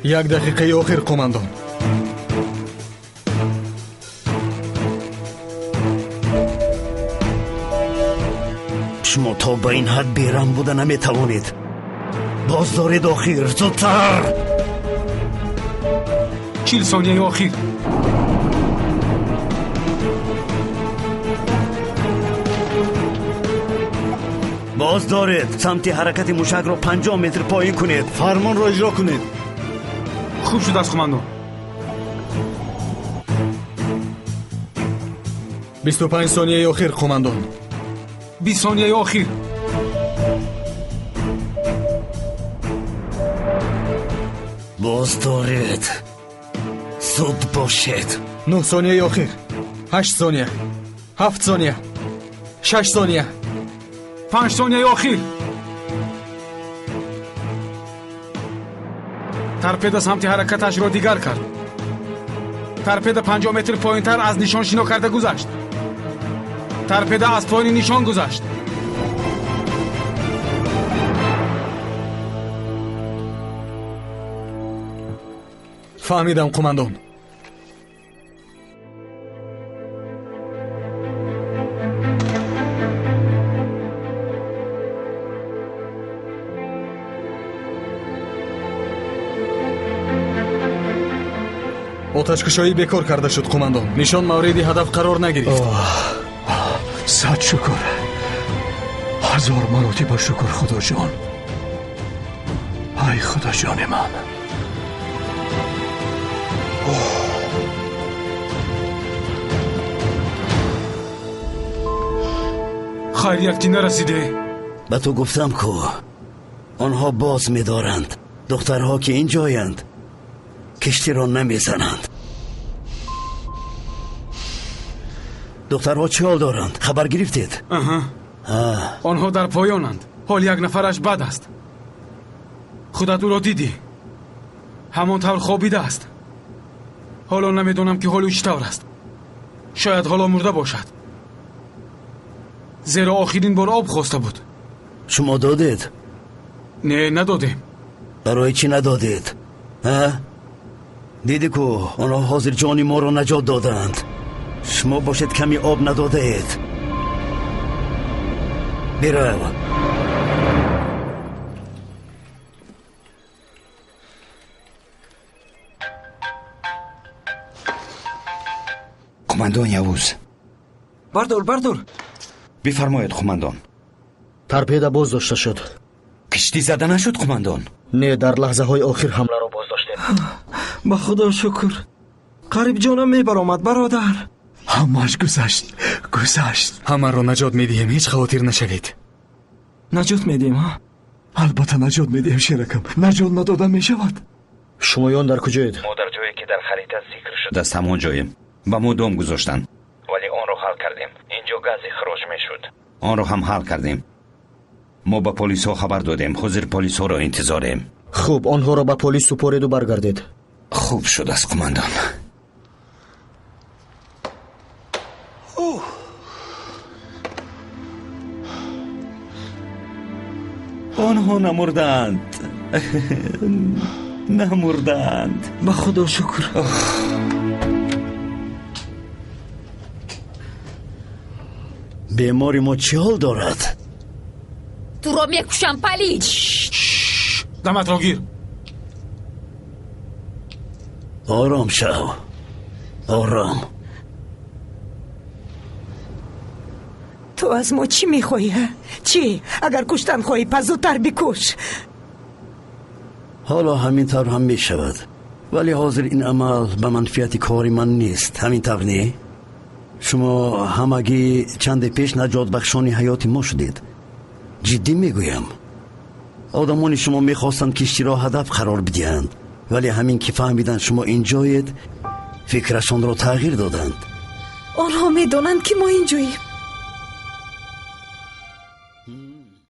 1 دقیقه آخر قماندان. شما تا به این حد بیرحم بودن نمیتوانید. باز دارید آخر. زودتر. 40 ثانیه آخر. باز دارید. سمت حرکت موشک رو 50 متر پایین کنید. فرمان رو اجرا کنید. خوب شد از قماندان. 25 ثانیه آخر قماندان. 20 ثانیه آخر. باز دارید. زود باشید. 9 ثانیه آخر. 8 ثانیه. 7 ثانیه. 6 ثانیه. 5 ثانیه آخر. ترپیده سمت حرکتش را دیگر کرد. ترپیده 50 متر پایین تر از نشان شنا کرده گذشت. ترپیده از پایین نشان گذشت. فهمیدم قماندان. آتش‌کشایی بکار کرده شد قماندان. نشان مورد هدف قرار نگرفت. صد شکر. 1000 مراتب شکر خدا جان. ای خدا جان من. خیریتی نرسیده. به تو گفتم که آنها باز می‌دارند. دخترها که اینجایند کشتی را نمیزنند. دخترها چه حال دارند؟ خبر گرفتید؟ آنها در پایانند. حال یک نفرش بد است. خودت او را دیدی؟ همان طور خوابیده است. حالا نمیدونم که حالش چطور است. شاید حالا مرده باشد. زیرا آخرین بار آب خواسته بود. شما دادید؟ نه ندادیم. برای چی ندادید؟ دیدی که آنها حاضر جانی ما را نجات دادند. شما باشد کمی آب نداده اید. برو. قماندان یوز. بردار. بفرمایید قماندان. ترپیده باز داشته شد. کشتی زده نشد قماندان؟ نه، در لحظه های آخر حمله را باز داشتیم. به خدا شکر. قریب جانم میبرآمد برادر. همش گذشت. همه را نجات میدیم. هیچ خاطر نشوید. نجات میدیم ها؟ البته نجات میدیم شرکم. نجات ندادن میشود. شمایان در کجایید؟ ما در جایی که در خریطه ذکر شده است همون جاییم. با ما دام گذاشتن ولی آن رو حل کردیم. اینجا گازی خراج میشد. آن رو هم حل کردیم. ما با پلیس ها خبر دادیم. حاضر پلیس ها را انتظاریم. خوب، آنها را به پلیس سپارید و برگردید. خوب شد است قماندان. آنها نمردند. به خدا شکر. بیماری ما چه حال دارد؟ تو را میکشم پلید. دمت را گیر. آرام شو. آرام. تو از ما چی میخوایی؟ چی؟ اگر کشتن خواهی پس زودتر بکش. حالا همین طور هم میشود، ولی حاضر این عمل به منفیت کاری من نیست. همین طور نه؟ شما همگی چند پیش نجات بخشانی حیات ما شدید. جدی میگویم. آدمان شما میخواستند کشتی را هدف قرار بدهند، ولی همین که فهمیدن شما اینجایید فکرشان را تغییر دادند. آنها میدانند که ما اینجاییم.